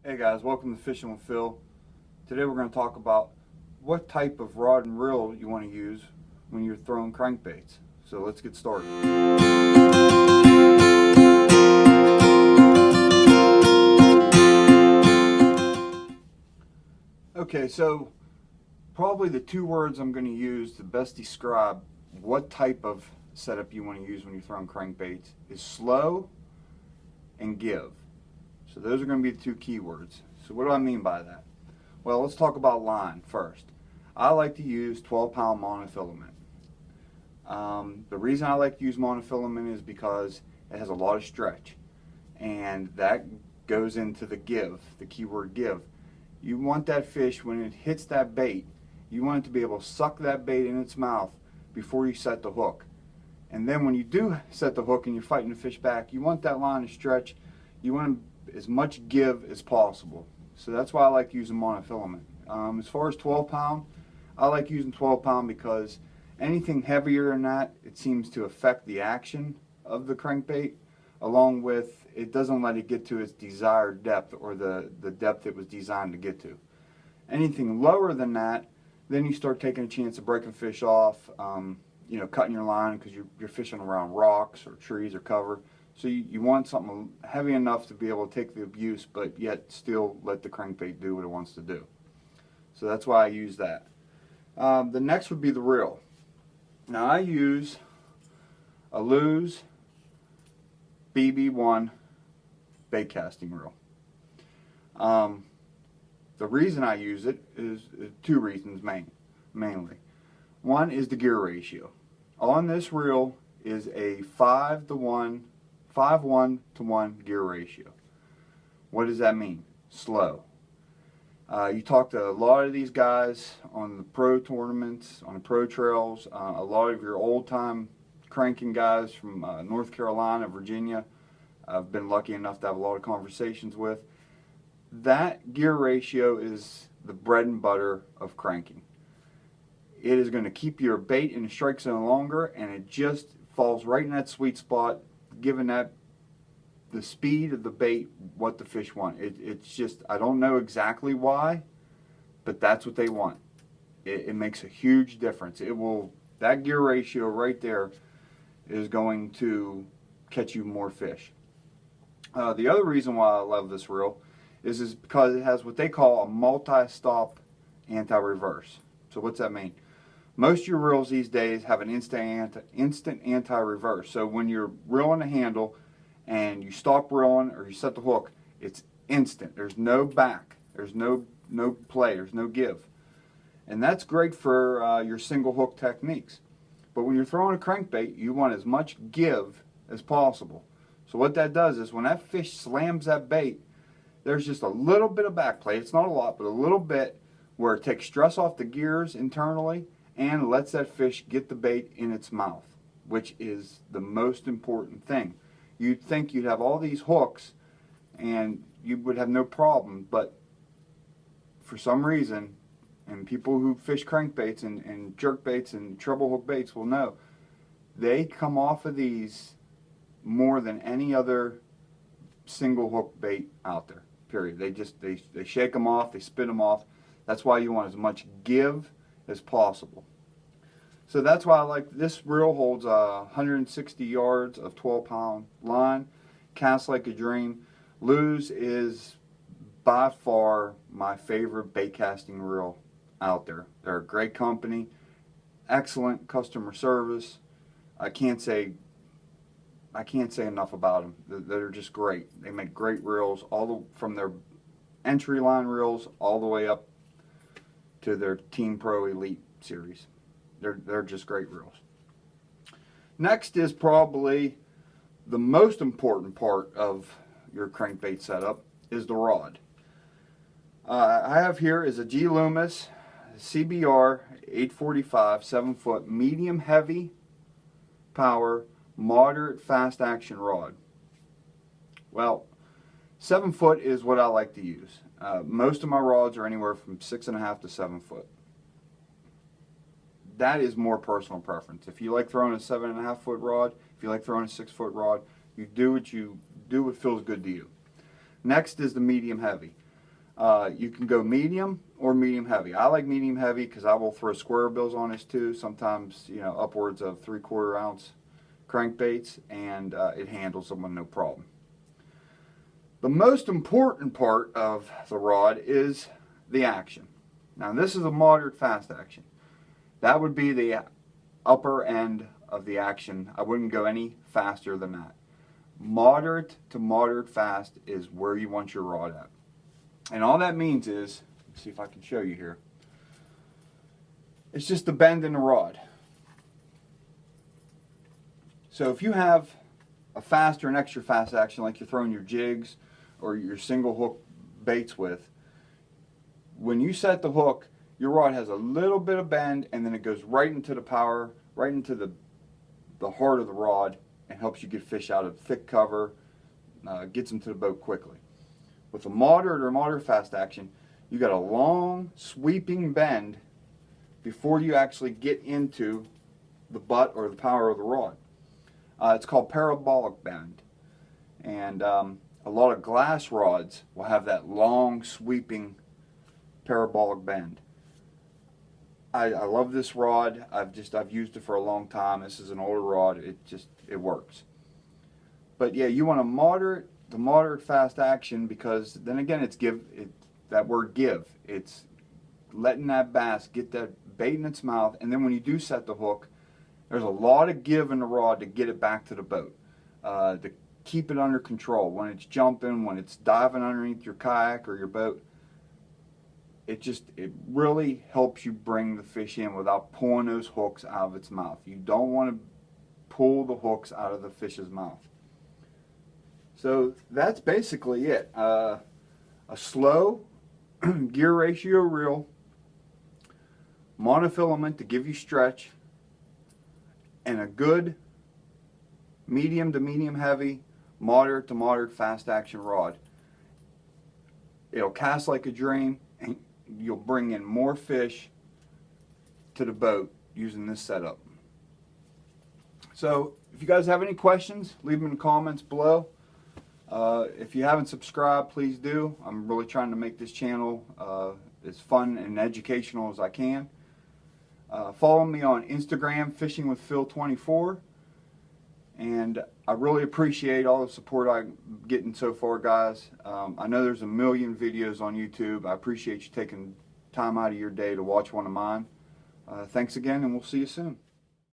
Hey guys, welcome to Fishing with Phil. Today we're going to talk about what type of rod and reel you want to use when you're throwing crankbaits. So let's get started. Okay, so probably the two words I'm going to use to best describe what type of setup you want to use when you're throwing crankbaits is slow and give. So those are going to be the two key words. So what do I mean by that? Well, let's talk about line first. I like to use 12-pound monofilament. The reason I like to use monofilament is because it has a lot of stretch, and that goes into the give, the keyword give. You want that fish, when it hits that bait, you want it to be able to suck that bait in its mouth before you set the hook. And then when you do set the hook and you're fighting the fish back, you want that line to stretch. You want as much give as possible. So that's why I like using monofilament. As far as 12-pound, I like using 12-pound because anything heavier than that, it seems to affect the action of the crankbait, along with it doesn't let it get to its desired depth, or the depth it was designed to get to. Anything lower than that, then you start taking a chance of breaking fish off, cutting your line because you're fishing around rocks or trees or cover. So you want something heavy enough to be able to take the abuse, but yet still let the crankbait do what it wants to do. So that's why I use that. The next would be the reel. Now I use a Lew's BB1 bait casting reel. The reason I use it is two reasons mainly. One is the gear ratio. On this reel is a 5:1 to 1 gear ratio. What does that mean? Slow. You talk to a lot of these guys on the pro tournaments, on the pro trails, a lot of your old-time cranking guys from North Carolina, Virginia, I've been lucky enough to have a lot of conversations with. That gear ratio is the bread and butter of cranking. It is going to keep your bait in the strike zone longer, and it just falls right in that sweet spot, giving that the speed of the bait what the fish want. It's just, I don't know exactly why, but that's what they want. It makes a huge difference. That gear ratio right there is going to catch you more fish. The other reason why I love this reel is because it has what they call a multi-stop anti-reverse. So what's that mean? Most of your reels these days have an instant anti-reverse. So when you're reeling a handle and you stop reeling or you set the hook, it's instant. There's no back. There's no play. There's no give. And that's great for your single hook techniques. But when you're throwing a crankbait, you want as much give as possible. So what that does is when that fish slams that bait, there's just a little bit of back play. It's not a lot, but a little bit, where it takes stress off the gears internally and lets that fish get the bait in its mouth, which is the most important thing. You'd think you'd have all these hooks and you would have no problem, but for some reason, and people who fish crankbaits and jerkbaits and treble hook baits will know, they come off of these more than any other single hook bait out there, period. They shake them off, they spin them off. That's why you want as much give as possible. So that's why I like this reel. Holds 160 yards of 12-pound line, casts like a dream. Lew's is by far my favorite bait casting reel out there. They're a great company, excellent customer service. I can't say enough about them. They're just great. They make great reels, from their entry line reels all the way up to their Team Pro Elite series. They're just great reels. Next is probably the most important part of your crankbait setup is the rod. I have here is a G Loomis CBR 845 7-foot medium heavy power moderate fast action rod. Well, 7 foot is what I like to use. Most of my rods are anywhere from 6.5 to 7 foot. That is more personal preference. If you like throwing a 7.5 foot rod, if you like throwing a 6 foot rod, you do what feels good to you. Next is the medium heavy. You can go medium or medium heavy. I like medium heavy because I will throw square bills on this too, sometimes, you know, upwards of 3/4 ounce crankbaits, and it handles them with no problem. The most important part of the rod is the action. Now this is a moderate fast action. That would be the upper end of the action. I wouldn't go any faster than that. Moderate to moderate fast is where you want your rod at. And all that means is, let's see if I can show you here, it's just a bend in the rod. So if you have a fast or an extra fast action like you're throwing your jigs or your single hook baits with, when you set the hook, your rod has a little bit of bend and then it goes right into the power, right into the heart of the rod, and helps you get fish out of thick cover, gets them to the boat quickly. With a moderate or moderate fast action, you got a long sweeping bend before you actually get into the butt or the power of the rod. It's called parabolic bend, and a lot of glass rods will have that long sweeping parabolic bend. I love this rod. I've used it for a long time. This is an older rod. It works. But yeah, you want a moderate to moderate fast action, because then again, that word give. It's letting that bass get that bait in its mouth, and then when you do set the hook, there's a lot of give in the rod to get it back to the boat, to keep it under control. When it's jumping, when it's diving underneath your kayak or your boat, it really helps you bring the fish in without pulling those hooks out of its mouth. You don't want to pull the hooks out of the fish's mouth. So that's basically it. A slow gear ratio reel, monofilament to give you stretch, and a good medium to medium heavy, moderate to moderate fast action rod. It'll cast like a dream, and you'll bring in more fish to the boat using this setup. So if you guys have any questions, leave them in the comments below. If you haven't subscribed, please do. I'm really trying to make this channel as fun and educational as I can. Follow me on Instagram, Fishing with Phil 24, and I really appreciate all the support I'm getting so far, guys. I know there's a million videos on YouTube. I appreciate you taking time out of your day to watch one of mine. Thanks again, and we'll see you soon.